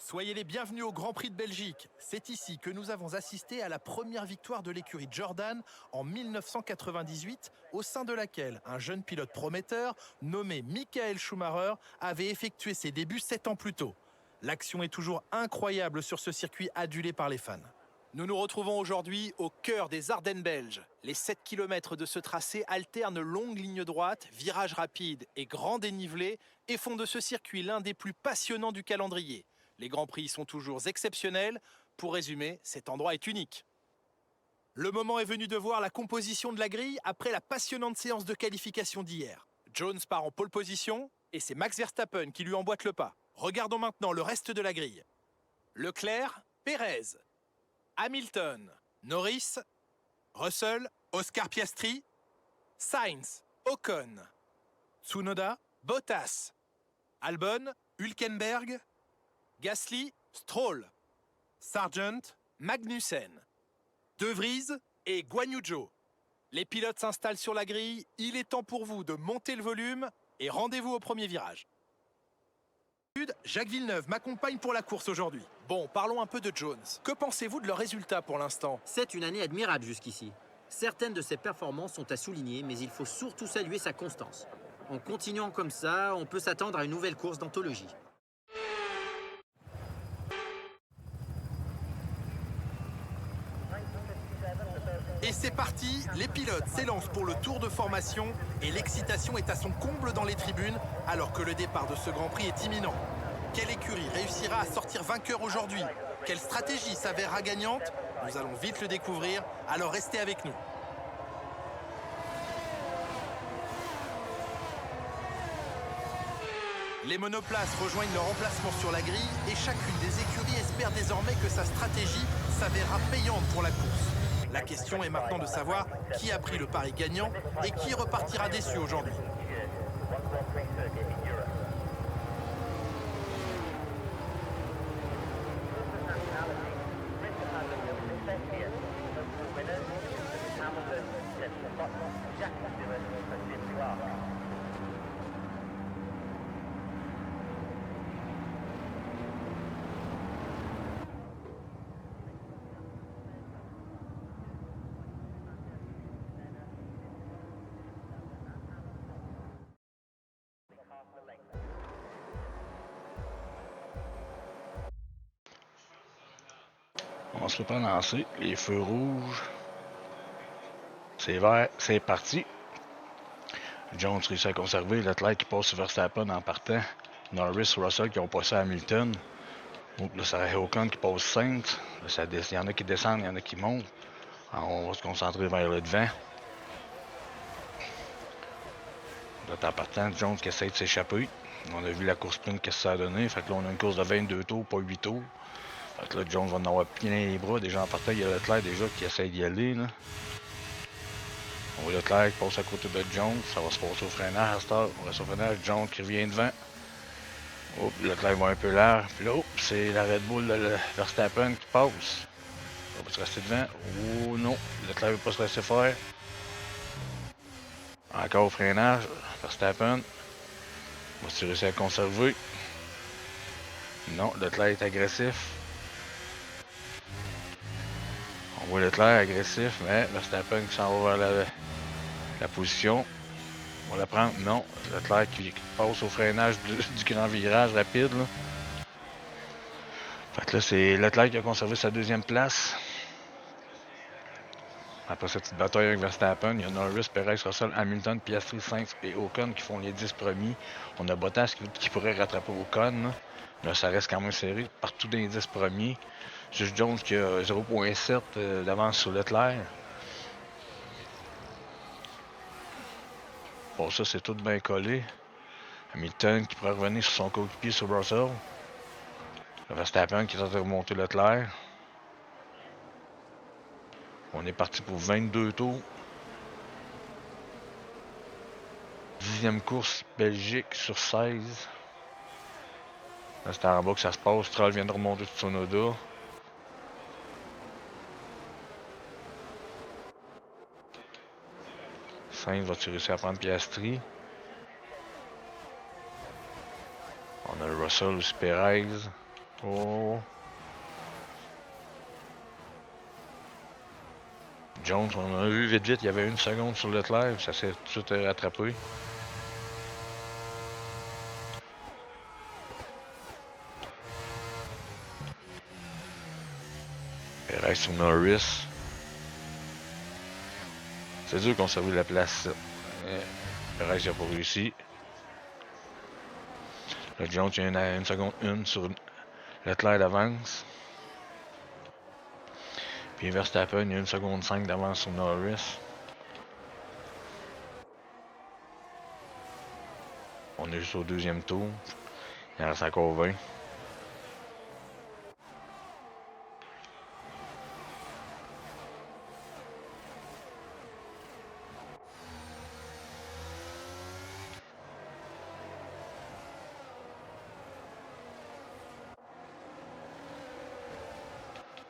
Soyez les bienvenus au Grand Prix de Belgique. C'est ici que nous avons assisté à la première victoire de l'écurie Jordan en 1998, au sein de laquelle un jeune pilote prometteur, nommé Michael Schumacher, avait effectué ses débuts 7 ans plus tôt. L'action est toujours incroyable sur ce circuit adulé par les fans. Nous nous retrouvons aujourd'hui au cœur des Ardennes belges. Les 7 km de ce tracé alternent longues lignes droites, virages rapides et grands dénivelés et font de ce circuit l'un des plus passionnants du calendrier. Les Grands Prix sont toujours exceptionnels. Pour résumer, cet endroit est unique. Le moment est venu de voir la composition de la grille après la passionnante séance de qualification d'hier. Jones part en pole position et c'est Max Verstappen qui lui emboîte le pas. Regardons maintenant le reste de la grille. Leclerc, Pérez, Hamilton, Norris, Russell, Oscar Piastri, Sainz, Ocon, Tsunoda, Bottas, Albon, Hülkenberg, Gasly, Stroll, Sargent, Magnussen, De Vries et Guan Yu Zhou. Les pilotes s'installent sur la grille, il est temps pour vous de monter le volume et rendez-vous au premier virage. Jacques Villeneuve m'accompagne pour la course aujourd'hui. Bon, parlons un peu de Jones. Que pensez-vous de leurs résultats pour l'instant? C'est une année admirable jusqu'ici. Certaines de ses performances sont à souligner, mais il faut surtout saluer sa constance. En continuant comme ça, on peut s'attendre à une nouvelle course d'anthologie. Et c'est parti, les pilotes s'élancent pour le tour de formation et l'excitation est à son comble dans les tribunes alors que le départ de ce Grand Prix est imminent. Quelle écurie réussira à sortir vainqueur aujourd'hui? Quelle stratégie s'avérera gagnante? Nous allons vite le découvrir, alors restez avec nous. Les monoplaces rejoignent leur emplacement sur la grille et chacune des écuries espère désormais que sa stratégie s'avérera payante pour la course. La question est maintenant de savoir qui a pris le pari gagnant et qui repartira déçu aujourd'hui. On se prépare à lancer. Les feux rouges. C'est vert. C'est parti. Jones réussit à conserver. Leclerc qui passe sur Verstappen en partant. Norris, Russell qui ont passé à Hamilton. Donc là, c'est Ocon qui passe Sainz. Là, il y en a qui descendent, il y en a qui montent. Alors, on va se concentrer vers le devant. Là, en partant, Jones qui essaie de s'échapper. On a vu la course sprint, qu'est-ce que ça a donné. Fait que là, on a une course de 22 tours, pas 8 tours. Fait que là, Jones va en avoir plein les bras. Déjà en partant, il y a Leclerc déjà qui essaie d'y aller. Là. On voit Leclerc qui passe à côté de Jones. Ça va se passer au freinage à cette heure. On reste au freinage. Jones qui revient devant. Hop, Leclerc va un peu large. Puis là, c'est la Red Bull de Verstappen qui passe. On va se rester devant. Oh non, Leclerc ne veut pas se laisser faire. Encore au freinage. Verstappen. Va-t-il réussir à conserver? Non, Leclerc est agressif. On voit Leclerc agressif, mais Verstappen qui s'en va vers la position. On va la prendre. Non, Leclerc qui passe au freinage du grand virage rapide. Là. Fait que là, c'est Leclerc qui a conservé sa deuxième place. Après cette petite bataille avec Verstappen, il y a Norris, Perez, Russell, Hamilton, Piastri, Sainz et Ocon qui font les 10 premiers. On a Bottas qui pourrait rattraper Ocon. Là, ça reste quand même serré partout dans les 10 premiers. Juste Jones qui a 0.7 d'avance sur Leclerc. Bon, ça, c'est tout bien collé. Hamilton qui pourrait revenir sur son coéquipier sur Russell. Verstappen qui est en train de remonter Leclerc. On est parti pour 22 tours. 10e course Belgique sur 16. Là, c'est en bas que ça se passe. Stroll vient de remonter Tsunoda. Sainz va-tu réussir à prendre Piastri? On a le Russell aussi, Perez. Oh. Jones, on a vu vite, il y avait 1 seconde sur Leclerc, ça s'est tout de suite rattrapé. Perez sur Norris. C'est dur de conserver la place. Perez n'a pas réussi. Le Jones, il y a 1 seconde 1 sur Leclerc d'avance. Puis Verstappen, il y a 1 seconde 5 d'avance sur Norris. On est juste au 2e tour. Il en reste encore 20.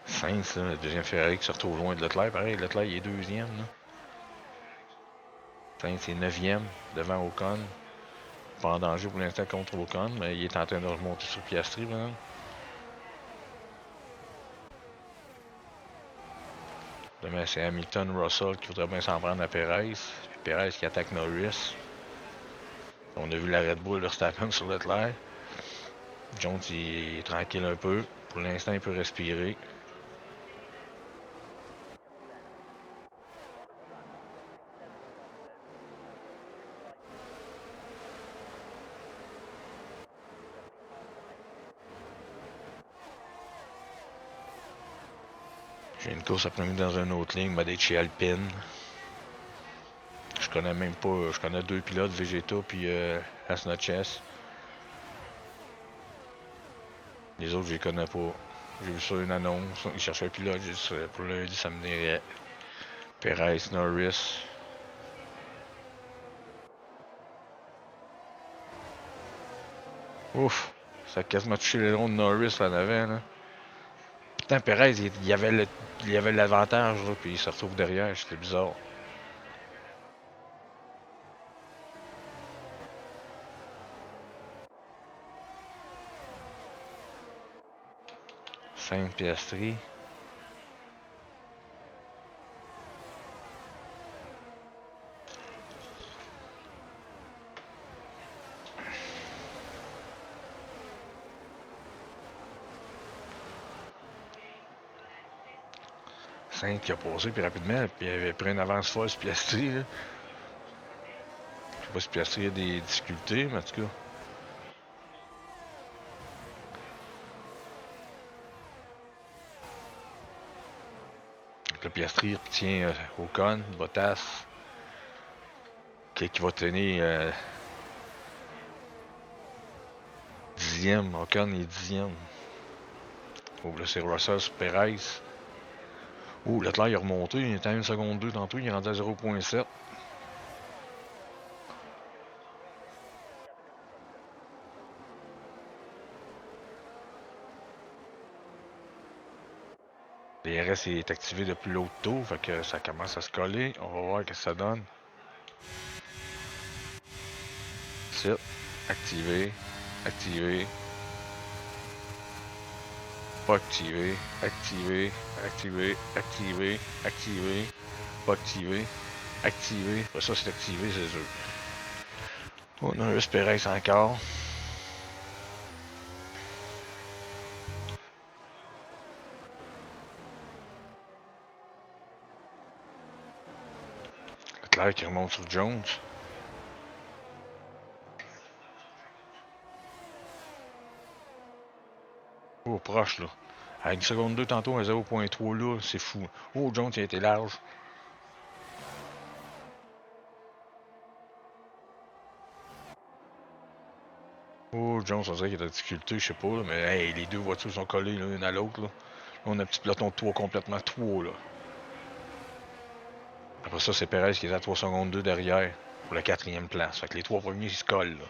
Sainz, le deuxième Ferrari qui se retrouve loin de Leclerc. Pareil, Leclerc il est 2e. Là. Sainz est 9e devant Ocon. Pas en danger pour l'instant contre Ocon, mais il est en train de remonter sur Piastri. Là. Demain, c'est Hamilton, Russell qui voudrait bien s'en prendre à Perez. Puis Perez qui attaque Norris. On a vu la Red Bull Verstappen sur Leclerc. Jones il est tranquille un peu. Pour l'instant, il peut respirer. J'ai une course après-midi dans une autre ligne, m'a chez Alpine. Je connais même pas, je connais 2 pilotes, Vegeta puis Asnoches. Les autres, je les connais pas. J'ai vu ça une annonce, ils cherchaient un pilote, j'ai dit pour lundi, ça me dirait Perez, Norris. Ouf, ça a quasiment touché les ronds de Norris là en avant. Là. Putain, Perez, il y avait l'avantage, puis il se retrouve derrière, c'était bizarre. Sainz Piastri. Sainz qui a passé puis rapidement, puis il avait pris une avance folle sur Piastri. Là. Je sais pas si Piastri a des difficultés, mais en tout cas. Le Piastri retient Ocon, Bottas, qui va tenir 10e. Ocon est 10e. Oh, là, c'est Russell sur Perez. Oh, Leclerc il a remonté, il était à 1 seconde 2 tantôt, il est rendu à 0.7. Le RS est activé depuis l'autre tour, fait que ça commence à se coller. On va voir ce que ça donne. C'est activé, activé, pas activé, activé, activé, activé, activé, pas activé, activé. Ça c'est activé, c'est sûr. On a un Perez encore. Leclerc qui remonte sur Jones. Oh, proche là. À 1 seconde 2 tantôt, à 0.3 là, c'est fou. Oh, Jones il a été large. Oh, Jones, on dirait qu'il y a de la difficulté, je sais pas, là, mais hey, les deux voitures sont collées l'une à l'autre. Là. Là, on a un petit peloton de 3 complètement 3 là. Après ça, c'est Perez qui est à 3 secondes 2 derrière pour la 4e place. Fait que les 3 premiers, ils se collent. Là.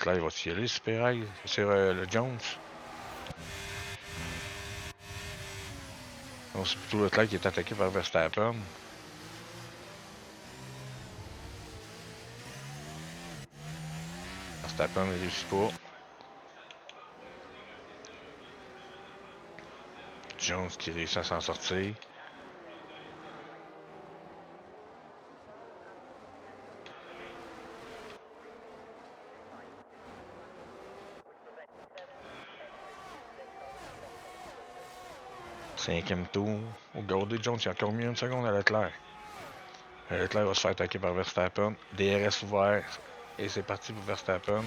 Là, il va y aller, c'est Perez. C'est le Jones. Non, c'est plutôt Leclerc qui est attaqué par Verstappen. Verstappen ne réussit pas. Jones qui réussit à s'en sortir. Cinquième tour. Regardez, Jones, il a encore mis une seconde à Leclerc. Leclerc va se faire attaquer par Verstappen. DRS ouvert. Et c'est parti pour Verstappen.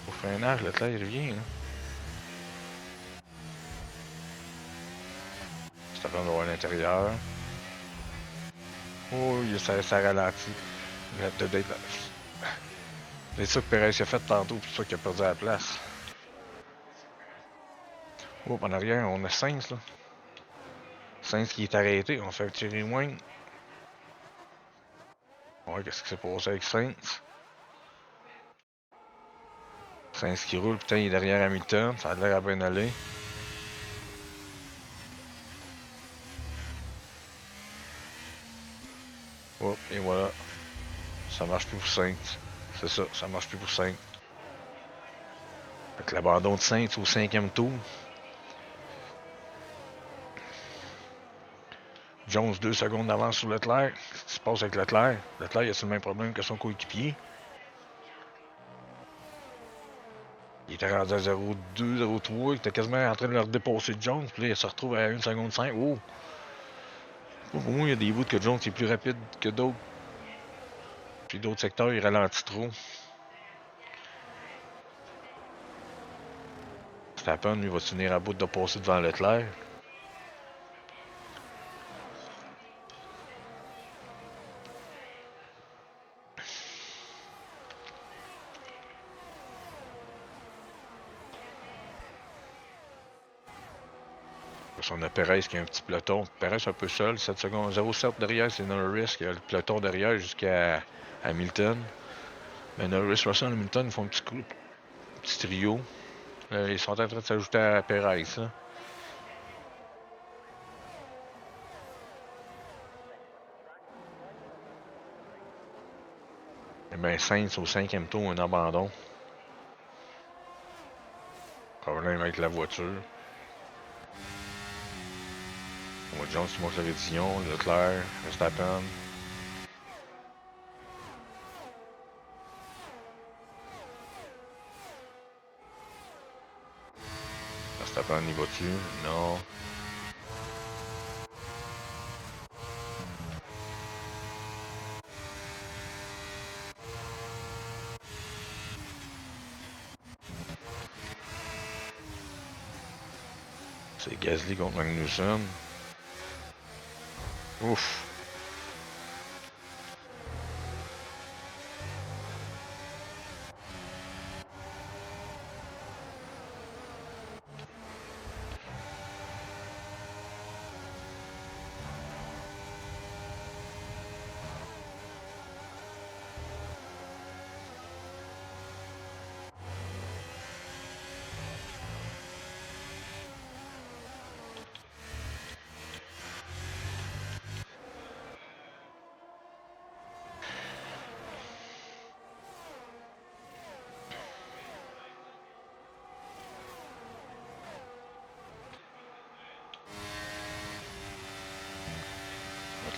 Au freinage, Leclerc il revient. Hein. Verstappen va voir à l'intérieur. Oh, ça ralentit. C'est ça que Perez a fait tantôt, c'est ça qu'il a perdu la place. Oh, en arrière, on a Sainz, là. Sainz qui est arrêté, on fait un petit rewind. Ouais, qu'est-ce qui s'est passé avec Sainz? Sainz qui roule, putain, il est derrière Hamilton, ça a l'air à bien aller. Oh, et voilà. Ça marche plus pour Sainz. C'est ça, ça marche plus pour Sainz. Fait que l'abandon de Sainz au 5e tour. Jones 2 secondes d'avance sur Leclerc. Qu'est-ce qui se passe avec Leclerc? Leclerc, il a le même problème que son coéquipier. Il était rendu à 0,2, 0,3. Il était quasiment en train de leur dépasser Jones. Puis là, il se retrouve à 1 seconde 5. Oh! Pour moi, il y a des bouts que Jones est plus rapide que d'autres. Puis d'autres secteurs, il ralentit trop. Verstappen, lui, va se tenir à bout de passer devant Leclerc. On a Perez qui a un petit peloton. Perez un peu seul, 7 secondes. 0,7 derrière, c'est Norris qui a le peloton derrière jusqu'à Hamilton. Mais Norris, Russell, Hamilton, ils font un petit trio. Ils sont en train de s'ajouter à Perez. Là. Et bien, Sainz au 5e tour, un abandon. Problème avec la voiture. On voit Jones qui monte la révision, Leclerc, Verstappen. Verstappen, il va-tu? Non. C'est Gasly contre Magnussen. Ouf.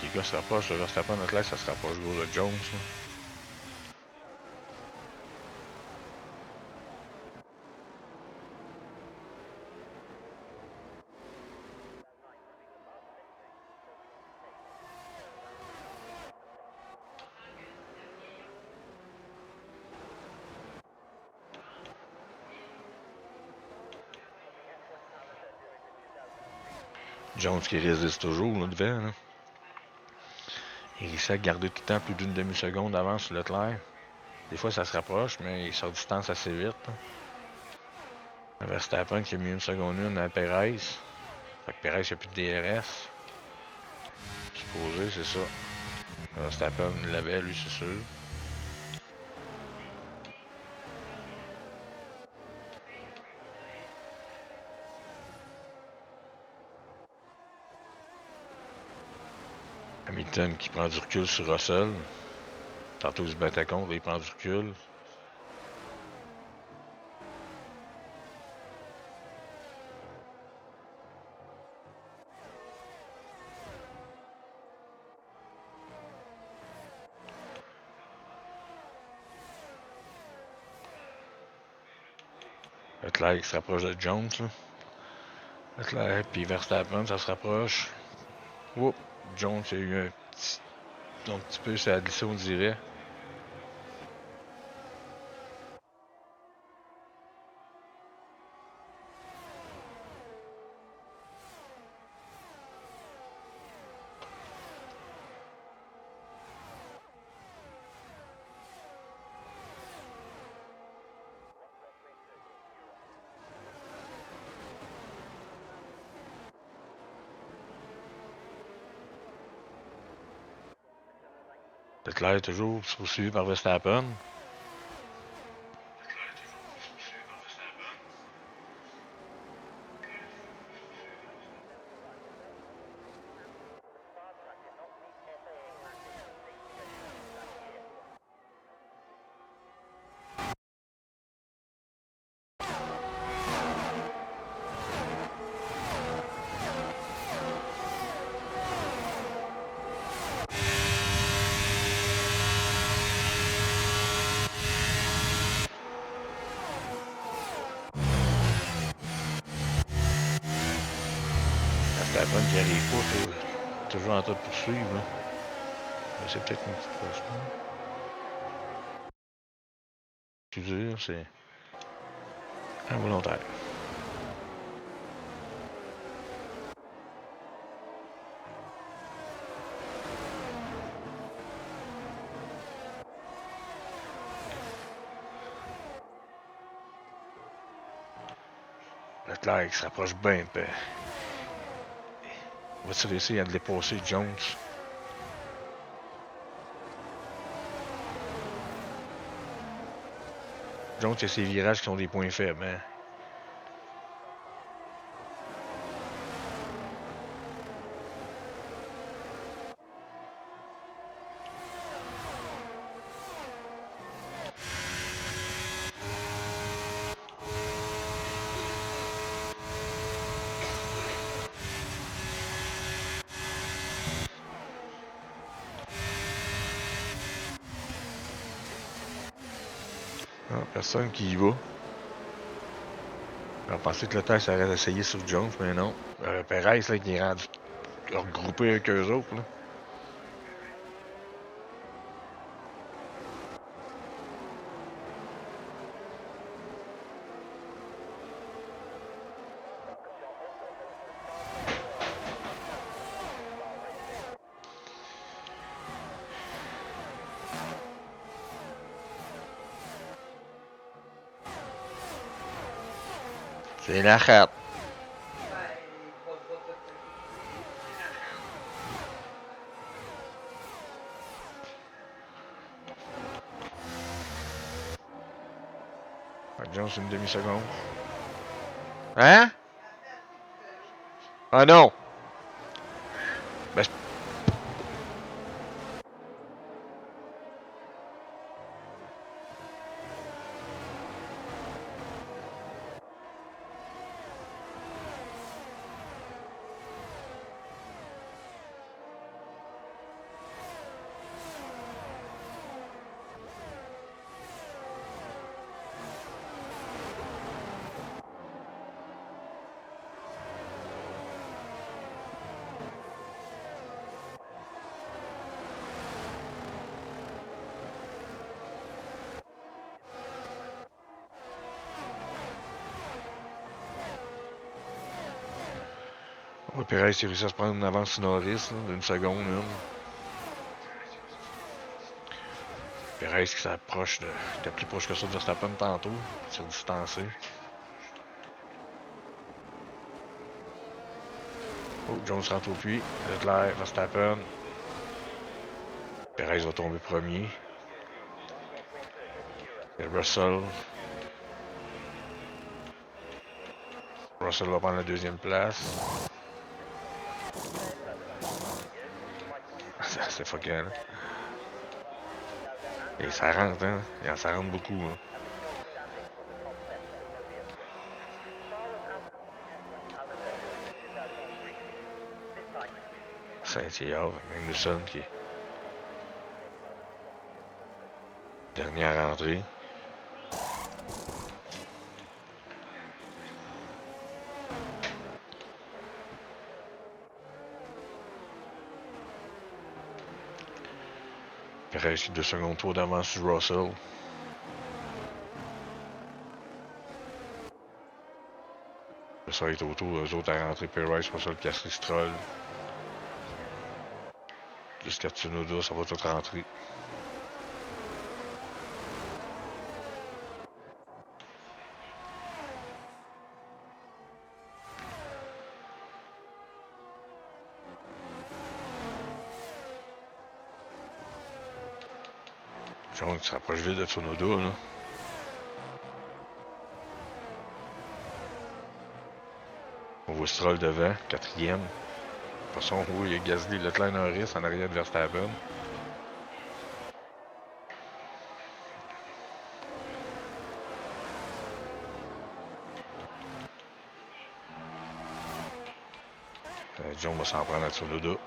Les gars se rapprochent, le Verstappen, Leclerc, ça se rapproche gros de Jones. Là. Jones qui résiste toujours là, devant. Là. Il réussit à garder tout le temps plus d'une demi-seconde d'avance sur Leclerc. Des fois, ça se rapproche, mais il sort distance assez vite. Là. Verstappen qui a mis 1 seconde 1 à Perez. Fait que Perez, il n'y a plus de DRS. Supposé, c'est ça. Verstappen l'avait, lui, c'est sûr. Hamilton qui prend du recul sur Russell. Tantôt il se battait contre, là, il prend du recul. Leclerc qui se rapproche de Jones. Là. Leclerc puis Verstappen, ça se rapproche. Oups, Jones a eu un petit peu, ça a glissé, on dirait. Leclerc est toujours poursuivi par Verstappen. Verstappen qui arrive pas, toujours en train de poursuivre. Là. Mais c'est peut-être une petite question. Excusez, c'est involontaire. Leclerc qui se rapproche bien. On va-t-il réussir à dépasser Jones? Jones, il y a ses virages qui sont des points faibles. Hein? Non, personne qui y va. On pensait que Leclerc s'aurait essayé sur Jones, mais non. Perez, là, qui est rendu regroupé avec eux autres. Là. C'est la rate. Jones, une demi-seconde. Hein? Ah non! Ben, ouais, Perez, il réussit à se prendre une avance sur Norris, d'une seconde. Là. Perez qui s'approche de. Il était plus proche que ça de Verstappen tantôt. Il s'est distancé. Oh, Jones rentre au puits. Leclerc, Verstappen. Perez va tomber premier. Et Russell. Russell va prendre la deuxième place. c'est fucké, là. Et ça rentre, hein. Et ça rentre beaucoup, hein. Saint-Hyacinthe, Magnussen qui est dernière entrée. Il réussit 2 secondes tour d'avance sur Russell. Ça va être autour d'eux autres à rentrer Perez, Russell, Piastri, Stroll. Jusqu'à Tsunoda, ça va tout rentrer. Jones se rapproche vite de Tsunoda, là. On voit Stroll devant, 4e. De toute façon, oui, il y a Gasly, Leclerc, Norris en arrière de Verstappen. John va s'en prendre à Tsunoda.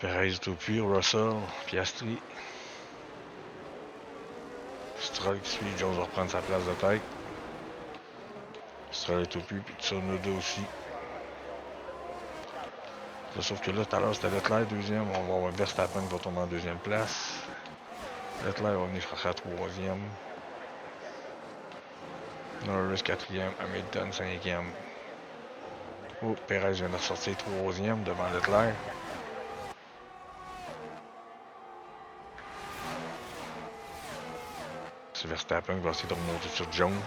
Perez tout puis, Russell, Piastri. Stroll qui suit, Jones va reprendre sa place de tête. Stroll est tout puis Tsunoda aussi. Là, sauf que là, tout à l'heure, c'était Leclerc deuxième. On va avoir Verstappen qui va tomber en deuxième place. Leclerc va venir chercher à troisième. Norris quatrième, Hamilton cinquième. Oh, Perez vient de ressortir troisième devant Leclerc. C'est Verstappen qui va essayer de remonter sur Jones.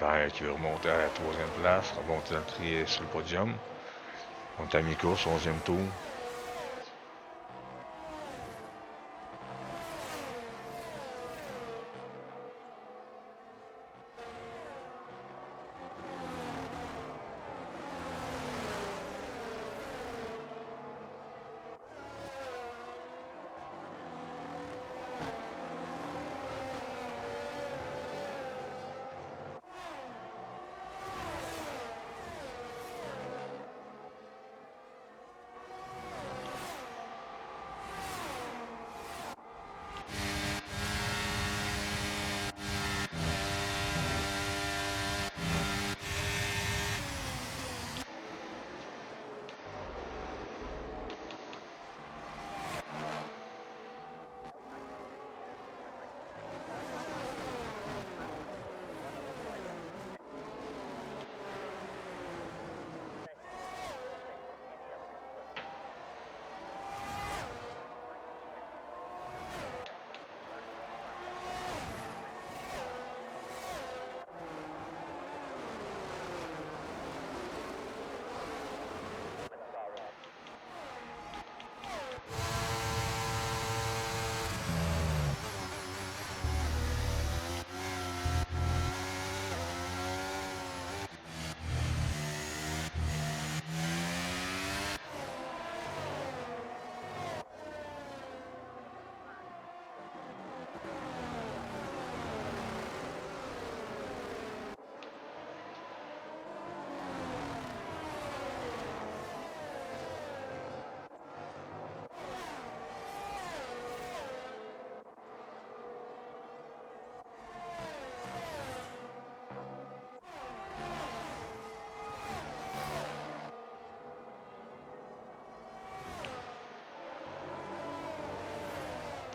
Leclerc qui veut remonter à la troisième place, remonter l'entrée sur le podium. On est à mi-course, 11e tour.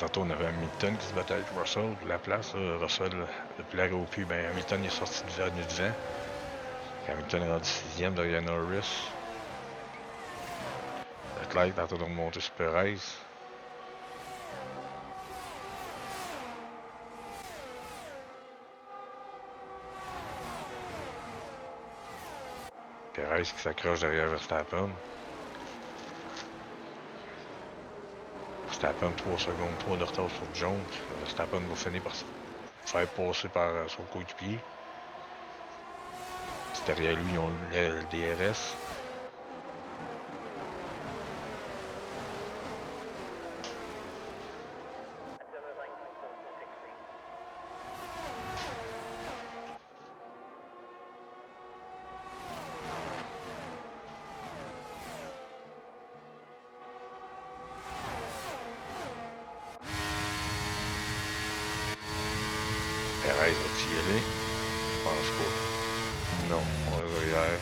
tantôt, on avait Hamilton qui se battait avec Russell pour la place. Là. Russell, depuis l'arrêt au puits, ben, Hamilton est sorti devant. Hamilton est rendu 6e derrière Norris. Leclerc est en train de remonter sur Perez. Perez qui s'accroche derrière Verstappen. Verstappen 3 secondes 3 de retard sur Jones. Verstappen va finir par se faire passer par son coéquipier. Derrière lui, ils ont le DRS. Perez va-t-il y aller? Je pense pas. Non, on va derrière.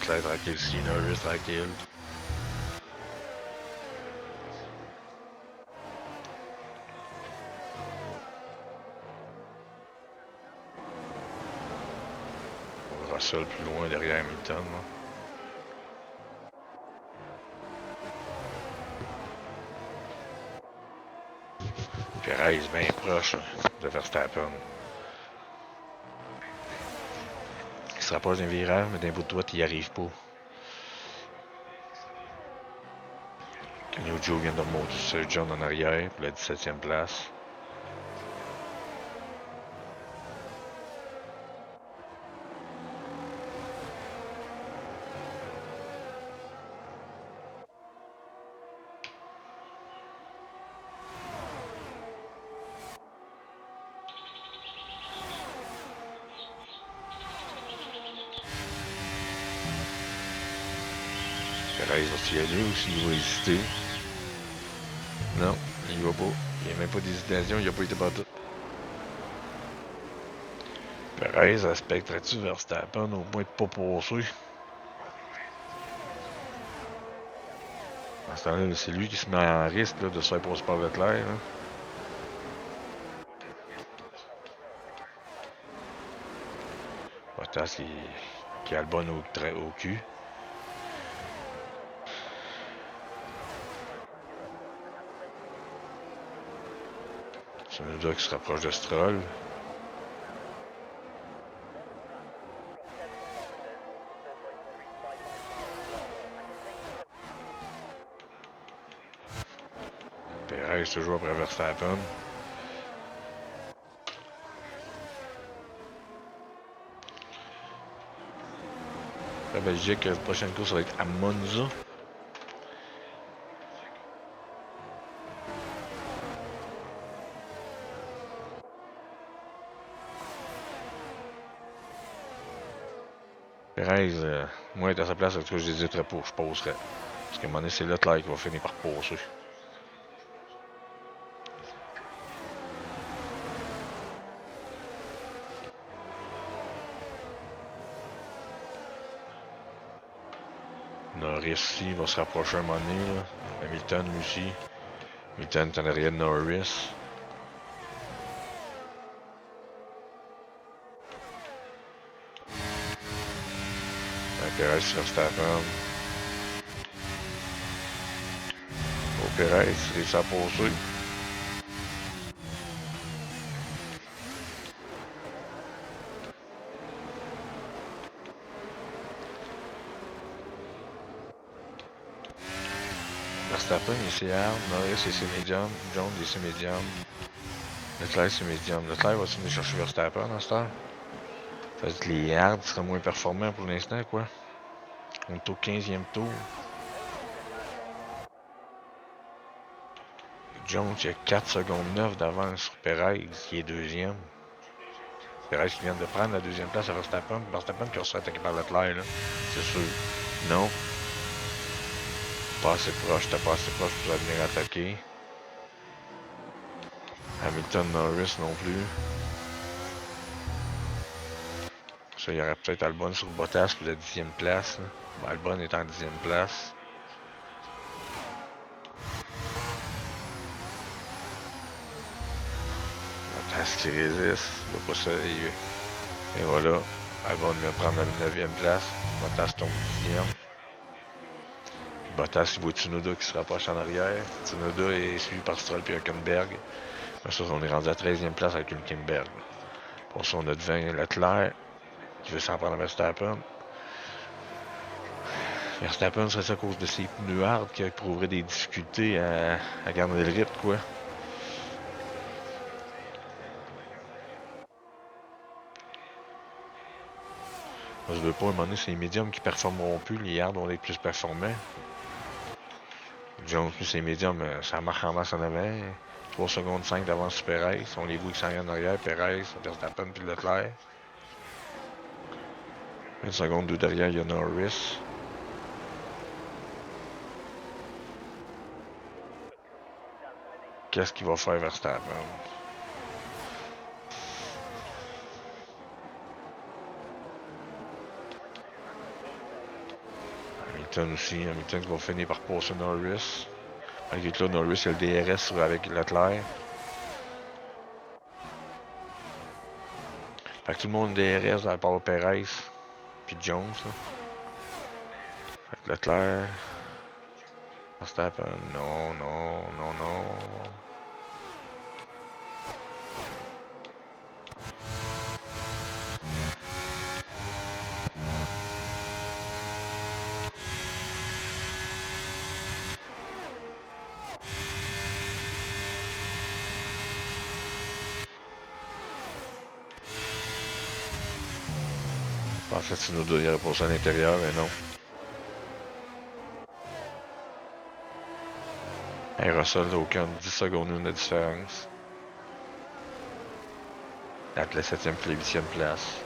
Claire tranquille ici, Norris tranquille. Russell plus loin derrière Hamilton. Là. Perez bien proche de Verstappen. Il se rapproche d'un virage, mais d'un bout de droite, il n'y arrive pas. Kenny Joe vient de remonter sur John en arrière pour la 17e place. Perez va-t-il y aller ou s'il va hésiter? Non, il va pas. Il n'y a même pas d'hésitation, il n'a pas été battu. Perez respecterait-tu Verstappen au point de pas passer? En ce temps-là, c'est lui qui se met en risque là, de se faire passer par Leclerc. Bottas qui a le bon au cul. Tsunoda qui se rapproche de Stroll. Perez toujours après Verstappen. La Belgique, la prochaine course va être à Monza. Perez, moi, être à sa place, en tout cas, je n'hésiterais pas, je passerais. Parce qu'à un moment donné, c'est Leclerc qui va finir par passer. Norris ici va se rapprocher un moment donné. Là. Hamilton lui aussi. Hamilton est en arrière de Norris. Perez sur Verstappen. Oh, Perez, il réussit à passer. Verstappen, il c'est hard. Norris, c'est médium. Jones, c'est médium. Leclerc, c'est médium. Leclerc va-tu venir chercher Verstappen à cette heure? Fait que les hards seraient moins performants pour l'instant, quoi. On est au 15e tour. Jones, il y a 4 secondes 9 d'avance sur Perez, qui est deuxième. Perez qui vient de prendre la deuxième place à Verstappen. Verstappen qui va se faire attaquer par Leclerc, là. C'est sûr. Non. Pas assez proche, t'es pas assez proche pour venir attaquer. Hamilton Norris non plus. Ça, il y aurait peut-être Albon sur Bottas pour la 10e place. Bon, Albon est en 10e place. Est-ce qu'il résiste? Il va pas ça. Et voilà. Albon vient prendre la 9e place. Bottas tombe 10e. Bottas, il voit Tsunoda qui se rapproche en arrière. Tsunoda est suivi par Stroll et Hülkenberg. Ça, on est rendu à 13e place avec Hülkenberg. Pour ça, on a devant Leclerc qui veut s'en prendre à Verstappen. Verstappen, serait ça à cause de ses pneus hard qui éprouverait des difficultés à garder le rythme, quoi. Moi, je veux pas, à un moment donné, c'est les médiums qui performeront plus. Les hards vont être plus performants. Jones, plus c'est médiums, ça marche en masse en avant. 3 secondes 5 d'avance sur Perez. On les voit qui s'en viennent en arrière. Perez, Verstappen puis Leclerc. 1 seconde 2 derrière, il y a Norris. Qu'est-ce qu'il va faire Verstappen? Hamilton aussi. Hamilton qui va finir par passer Norris. Malgré que là, Norris il a le DRS avec Leclerc. Fait que tout le monde DRS à part Perez. Puis Jones. Là. Fait que Leclerc. Verstappen. Non, non, non, non. Je pensais que Tsunoda il aurait passé à l'intérieur, mais non. Et Russell, aucun 10 secondes une de différence. Entre la 7e et la 8e place.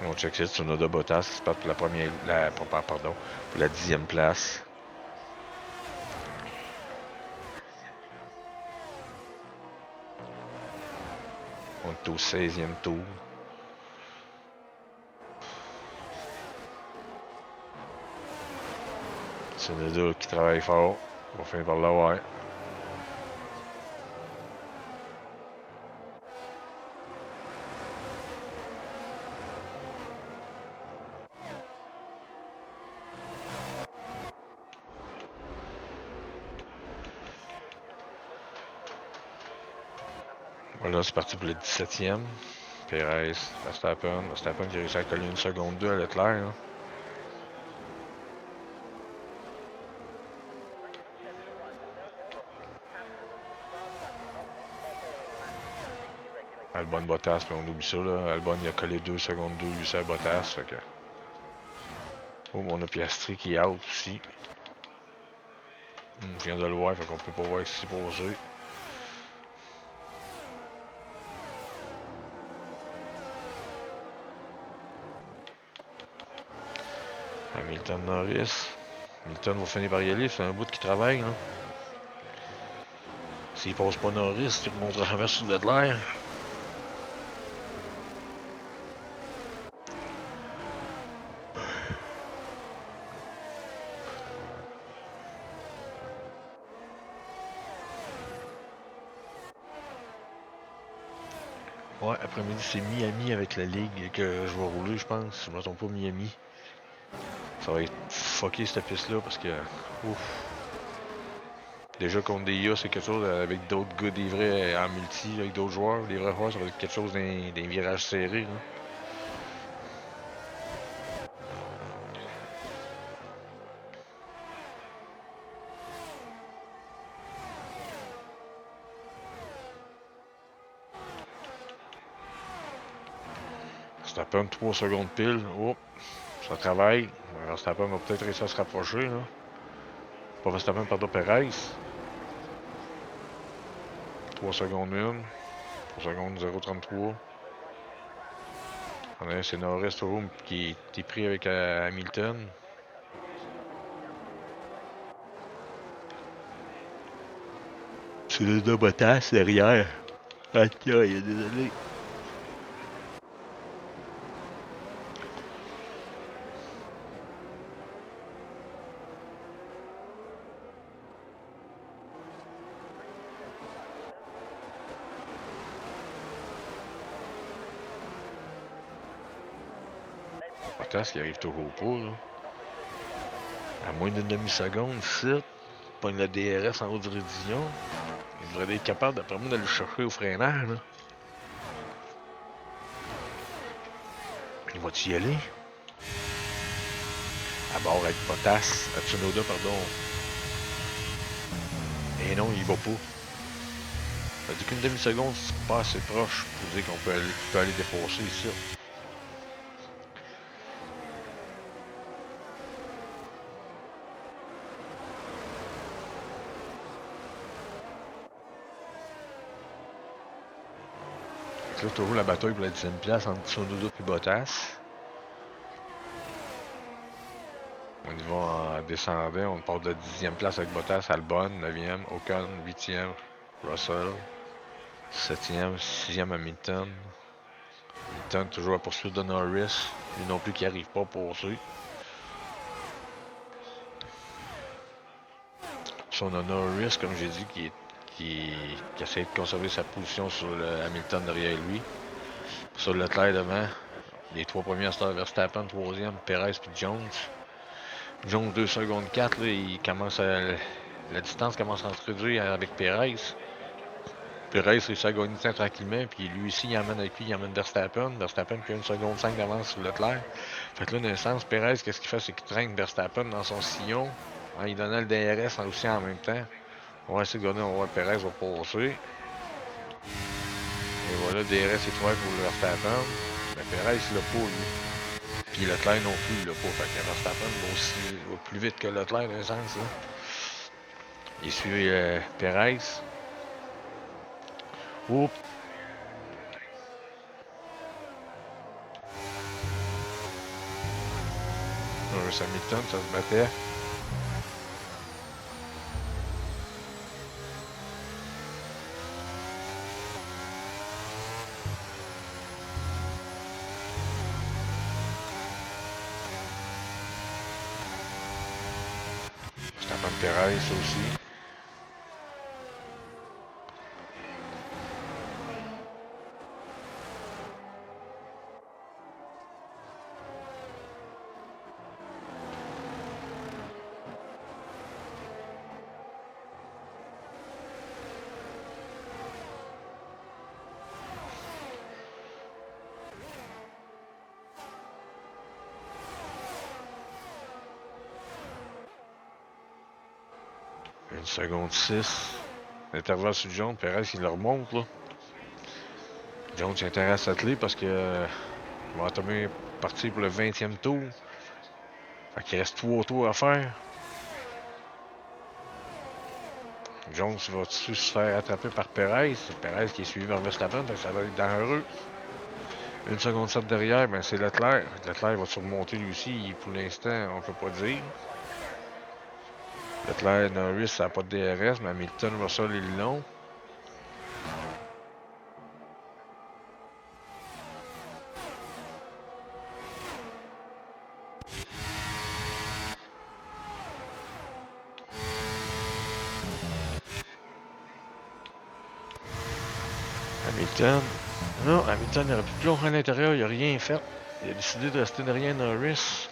On check ça, Tsunoda Bottas qui se part pour la première. Pardon, pour la 10e place. On est au 16e tour. Tsunoda qui travaille fort. On va finir par l'avoir. Voilà, c'est parti pour le 17e. Perez, Verstappen. Verstappen qui a réussi à coller 1 seconde 2 à Leclerc. Là. Albon Bottas, puis on oublie ça. Là. Albon il a collé 2 secondes 2 lui à Bottas. Fait que... Oh, on a Piastri qui est out aussi. Je viens de le voir, fait qu'on peut pas voir ce qui s'est posé. Hamilton Norris. Hamilton va finir par y aller, c'est un bout qui travaille. Là. S'il passe pas Norris, tout le monde traverse sous de l'air. Ouais, après-midi, c'est Miami avec la ligue que je vais rouler, je pense. Si je me trompe pas, Miami. Ça va être fucké cette piste-là parce que. Ouf. Déjà contre des IA, c'est quelque chose avec d'autres gars des vrais en multi, avec d'autres joueurs. Les vrais joueurs, ça va être quelque chose d'un virage serré. Là. Verstappen 3 secondes pile. Oh, ça travaille. Verstappen va peut-être réussir à se rapprocher. Là. Pas Verstappen, pardon, Perez. 3 secondes 1. 3 secondes 0,33. C'est Norris toujours qui est pris avec Hamilton. C'est le deux Bottas derrière. Ah, tiens, il est désolé. Bottas qui arrive toujours pas, là. À moins d'une demi-seconde, ici, pogne le DRS en haute révision. Il devrait être capable, d'après moi, d'aller le chercher au freinage, là. Il va-tu y aller? À bord avec Bottas, à Tsunoda, pardon. Et non, il va pas. Ça dit qu'une demi-seconde, c'est pas assez proche pour dire qu'on peut aller dépasser ici. Là, toujours la bataille pour la 10e place entre Tsunoda et Bottas. On y va en descendant. On part de 10e place avec Bottas, Albon, 9e, Ocon, 8e, Russell, 7e, 6e Hamilton. Hamilton toujours à poursuite de Norris. Lui non plus qui n'arrive pas à passer. Si on a Norris, comme j'ai dit, qui essaie de conserver sa position sur le Hamilton derrière lui. Sur Leclerc devant. Les trois premiers, c'est Verstappen, 3e, Perez puis Jones. Jones 2 secondes 4, là, il commence la distance commence à se réduire avec Perez. Perez réussit à gagner ça tranquillement, puis lui aussi, il emmène avec lui, il emmène Verstappen. Verstappen qui a 1 seconde 5 d'avance sur Leclerc. Fait que là, dans le sens, Perez, qu'est-ce qu'il fait? C'est qu'il traîne Verstappen dans son sillon, en lui donnant le DRS aussi en même temps. On va essayer de gagner, on va voir Perez va passer. Et voilà, DRS est trouvé pour le Verstappen. Mais Perez, il l'a pas, lui. Puis Leclerc non plus, il l'a pas. Fait que Verstappen va plus vite que Leclerc, dans le sens, là. Il suit Perez. Oups. Hamilton, ça se battait. C'est un Perez, ça aussi. Une seconde 6. L'intervalle sur Jones, Perez il le remonte là. Jones a intérêt à s'atteler parce que va entamer partir pour le 20e tour. Fait qu'il reste 3 tours à faire. Jones va-tu se faire attraper par Perez? C'est Perez qui est suivi vers Verstappen, donc ça va être dangereux. 1 seconde 7 derrière, ben c'est Leclerc. Leclerc va surmonter lui aussi, pour l'instant, on peut pas dire. Leclerc, Norris, ça n'a pas de DRS, mais Hamilton, Russell, ils l'ont. Hamilton. Non, Hamilton n'aurait pu plonger à l'intérieur, il n'a rien fait. Il a décidé de rester derrière Norris.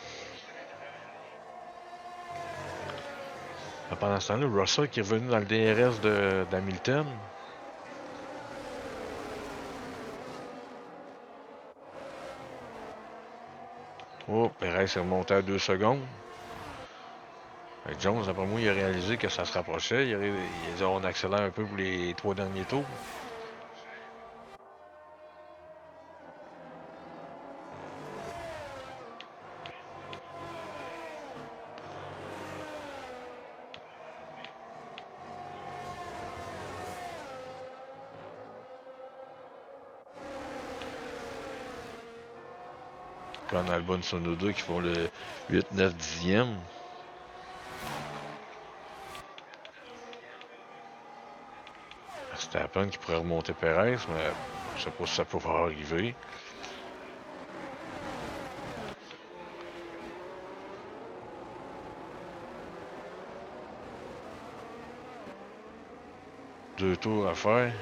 Pendant ce temps-là, Russell qui est revenu dans le DRS d'Hamilton. Oh, Perez est remonté à 2 secondes. Et Jones, après moi, il a réalisé que ça se rapprochait. Il a dit on accélère un peu pour les 3 derniers tours. Puis on a Albon Tsunoda qui font le 8, 9, 10e. Verstappen qui pourrait remonter Perez, mais je sais pas si ça pourra arriver. Deux tours à faire.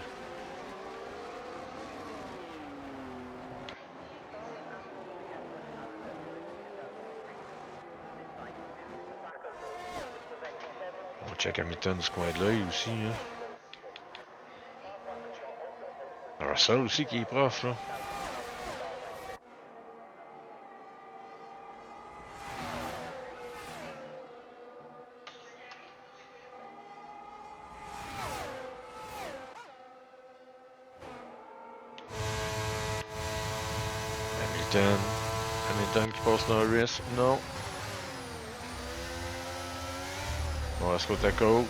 check Hamilton du coin de l'œil aussi. Là. Russell aussi qui est proche. Là. Hamilton qui passe Norris. Non. On reste côte à côte.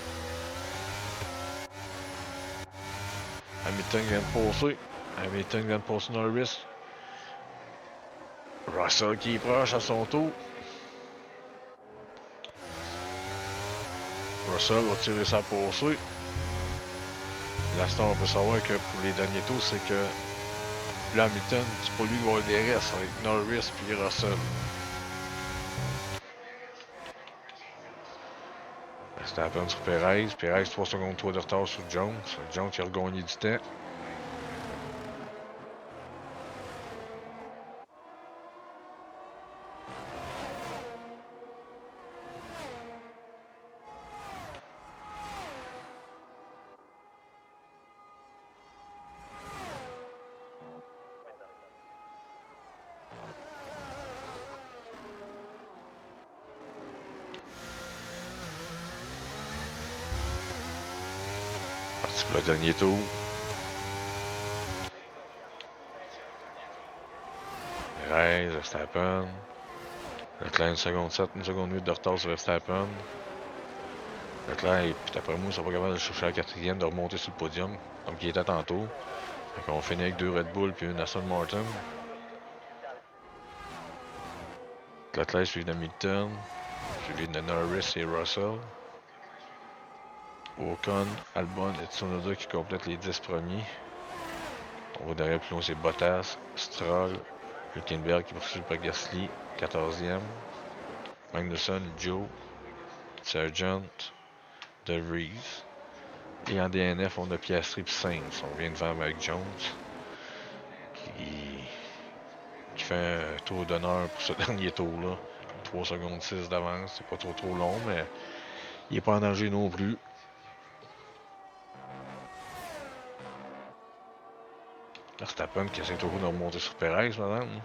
Hamilton vient de passer. Hamilton vient de passer Norris. Russell qui est proche à son tour. Russell va tirer sa passée. L'instant, on peut savoir que pour les derniers tours, c'est que là, Hamilton, c'est pas lui qui va avoir des restes avec Norris puis Russell. Verstappen sur Perez. Perez 3 secondes 3 de retard sur Jones. Jones qui a regagné du temps. Parti pour le dernier tour. Perez, Verstappen. Leclerc 1 seconde 7, 1 seconde 8 de retard sur Verstappen. Leclerc, d'après moi, ils sont pas capables de chercher la quatrième, de remonter sur le podium, comme il était tantôt. Fait qu'on finit avec 2 Red Bull puis une Aston Martin. Leclerc suivi d'Hamilton, suivi de Norris et Russell. Ocon, Albon et Tsunoda qui complètent les 10 premiers. On va derrière plus loin, c'est Bottas, Stroll, Hülkenberg qui poursuit par Gasly, 14e. Magnussen, Joe, Sargent, De Vries. Et en DNF, on a Piastri et Sainz. On vient de voir avec Jones qui fait un tour d'honneur pour ce dernier tour-là. 3 secondes 6 d'avance, c'est pas trop long, mais il n'est pas en danger non plus. Verstappen qui essaie toujours de remonter sur Perez, madame.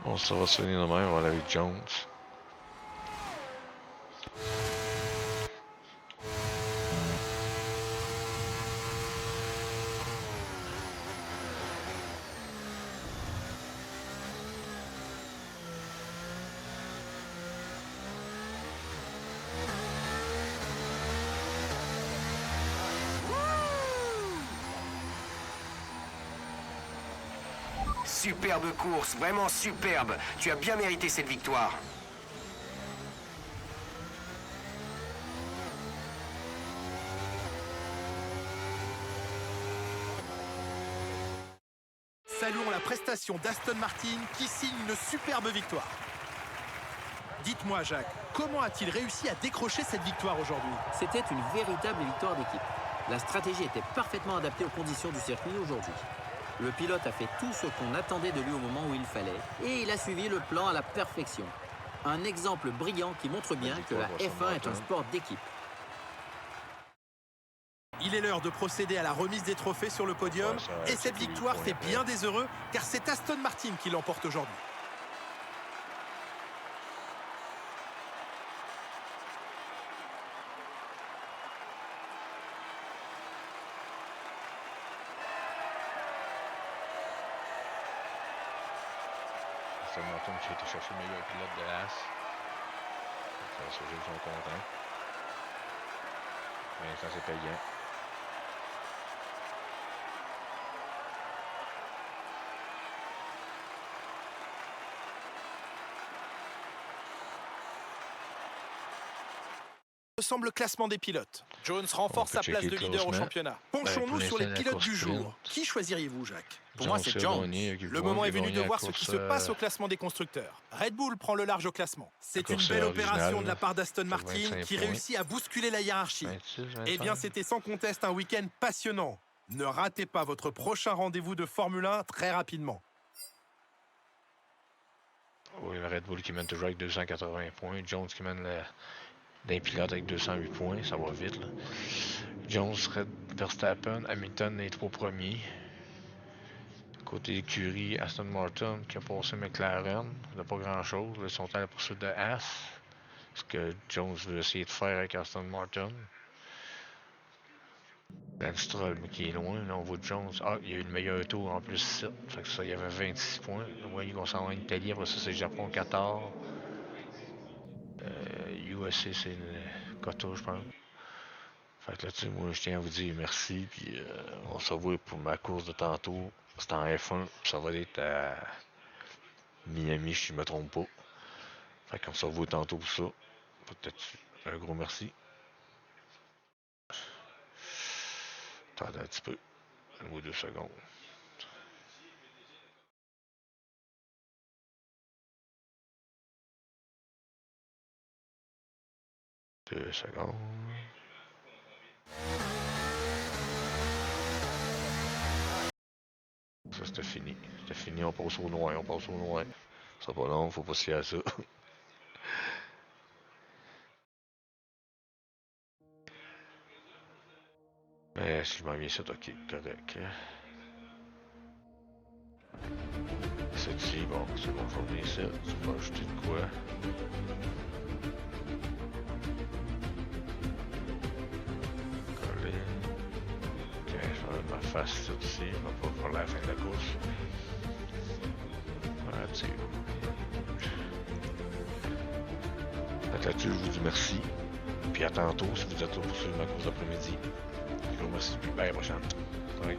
Bon, ça va se finir de même, on va aller avec Jones. Superbe course, vraiment superbe. Tu as bien mérité cette victoire. Saluons la prestation d'Aston Martin qui signe une superbe victoire. Dites-moi Jacques, comment a-t-il réussi à décrocher cette victoire aujourd'hui? C'était une véritable victoire d'équipe. La stratégie était parfaitement adaptée aux conditions du circuit aujourd'hui. Le pilote a fait tout ce qu'on attendait de lui au moment où il fallait, et il a suivi le plan à la perfection. Un exemple brillant qui montre bien que la F1 est un sport d'équipe. Il est l'heure de procéder à la remise des trophées sur le podium, et cette victoire fait bien des heureux, car c'est Aston Martin qui l'emporte aujourd'hui. C'est Martin qui a été chercher le meilleur pilote de l'As. Ça, ceux qui sont contents. Mais ça, c'est payant. semble le classement des pilotes. Jones renforce sa place de leader au championnat. Penchons-nous sur les pilotes du jour. Qui choisiriez-vous, Jacques? Pour moi, c'est Jones. Le moment est venu de voir ce qui se passe au classement des constructeurs. Red Bull prend le large au classement. C'est une belle opération de la part d'Aston Martin qui réussit à bousculer la hiérarchie. Eh bien, c'était sans conteste un week-end passionnant. Ne ratez pas votre prochain rendez-vous de Formule 1 très rapidement. Oui, le Red Bull qui mène toujours avec 280 points. Jones qui mène d'un pilote avec 208 points. Ça va vite, là. Jones, Verstappen, Hamilton, les 3 premiers. Côté écurie, Aston Martin qui a passé McLaren. Il n'a pas grand-chose. Ils sont à la poursuite de Haas. Ce que Jones veut essayer de faire avec Aston Martin. Lance Stroll, mais qui est loin, là, on voit Jones. Ah, il y a eu le meilleur tour en plus 7. Fait que ça, il y avait 26 points. Oui, ils vont s'en aller en Italie. Après ça, c'est Japon, Qatar. USA, c'est le Qatar, je pense. Fait que là-dessus, moi, je tiens à vous dire merci. Puis on se revoit pour ma course de tantôt. C'est en F1. Ça va être à Miami, si je ne me trompe pas. Fait qu'on se revoit tantôt pour ça. Peut-être un gros merci. Attendez un petit peu. 1 ou 2 secondes. Deux secondes. Ça, c'était fini. C'était fini, on passe au noir, Ça sera pas long, faut pas se fier à ça. Mais si je m'en viens ça, ok, correct. C'est bon, c'est bon, je vais venir ça. Tu vas ajouter de quoi? Coller. Ok, je vais mettre ma face ça ici, je vais pas faire la fin de la course. Voilà, tu sais. Là-dessus, je vous dis merci. Puis à tantôt si vous êtes là pour suivre ma course d'après-midi. Je vous remercie. Puis à la prochaine. Ouais.